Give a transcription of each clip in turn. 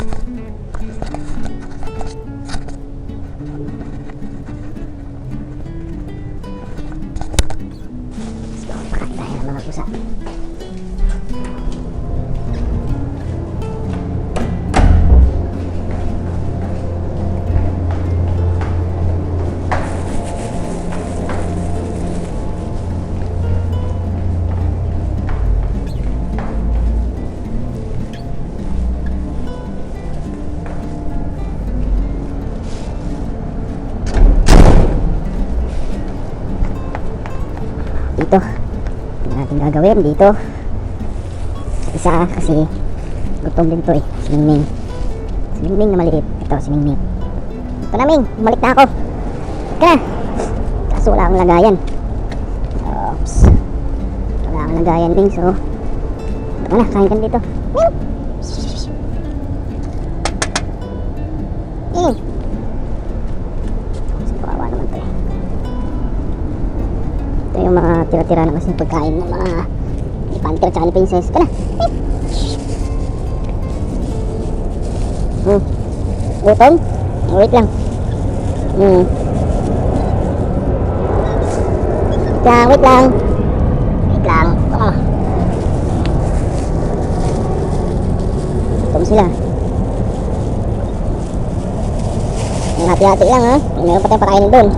Pakain tayo ng mga pusa. Dito hindi natin gagawin dito isa kasi gutom din to eh. Si Mingming na maliit. Ito si Mingming. Ito na Ming, bumalik na ako. Ika na, kaso wala akong lagayan. Oops, wala akong lagayan Ming. So ito na, kain ka dito Ming. Ming, kawawa naman to eh. Ito yung mga tira-tira na kasi pagkain ng mga ni Panther at ni Princess. Ito na. Gutom? Wait lang. Wait lang. Oh. Gutom sila. Hati-hati lang ha. Meron pa tayong pakainin doon.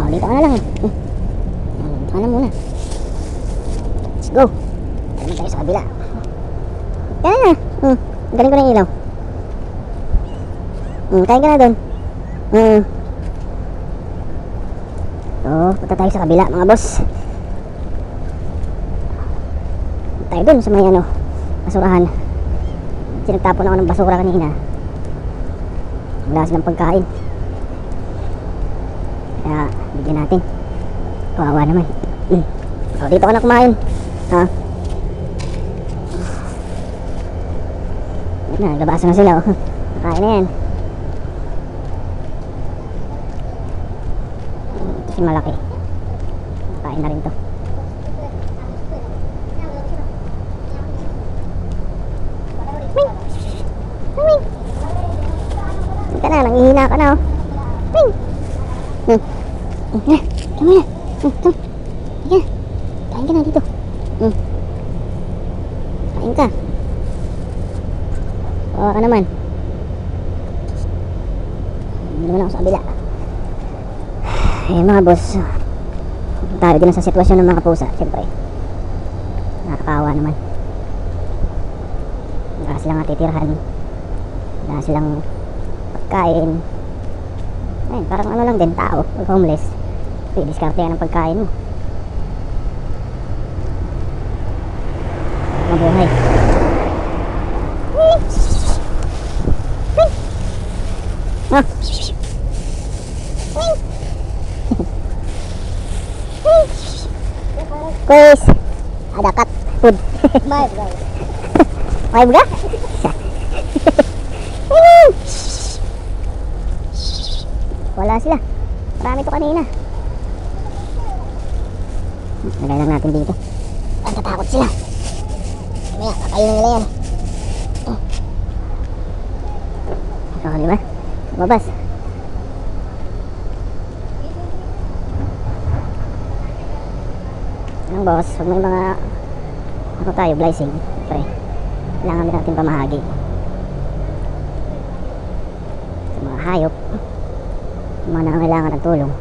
Dito ka na lang. Dito ka na muna. Let's go. Tayo tayo sa kabila. Kaya na. Galing ko na yung ilaw. Kain ka na doon. So, punta tayo sa kabila mga boss. Tayo doon sa may basurahan. Kasi nagtapon ako ng basura kanina. Wala silang pagkain. Kaya bigyan natin. Kawawa naman. Dito ka na kumain. Ha? Nagabasa na sila. Kain na yan. Ito si malaki. Kain na rin to. Wing! Wing! Ika na, nangihina ka na oh. Wing! Tama na. Kain ka na dito. Kain ka. Bawa ka naman. Hindi naman ako sa kabila. Mga boss, tayo din sa sitwasyon ng mga pusa. Siyempre nakakawa naman. Wala silang natitirhan. Wala silang pagkain. Ayun, parang lang din, tao, homeless. Diskarte yan ang pagkain mo. Mabuhay. Quiz. Ada cat food. Maib ga. Maib ga? Wala sila. Marami to kanina. Lagay lang natin dito. Ang katakot sila. Kaya, kakainin nila yan. Ito, di ba? Lumabas. Ang boss, pag may mga tayo, blessing, pre, kailangan din natin pamahagi sa mga hayop, sa mga nangangailangan ng tulong.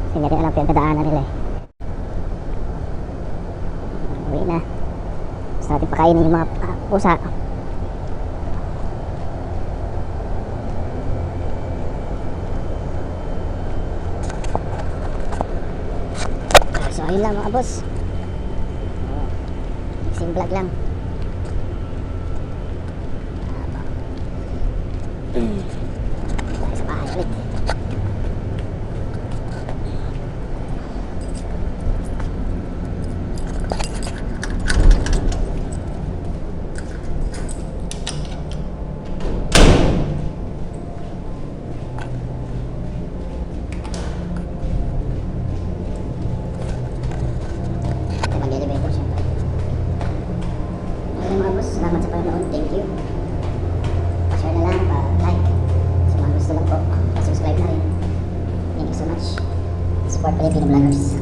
Kasi hindi rin alam pinagdadaanan nila eh. Uwi na. Basta natin pakainin yung mga pusa. So ayun lang mga boss. Mixing vlog lang. Tayo sa bahay ulit. Maglilibing. Filipino vloggers.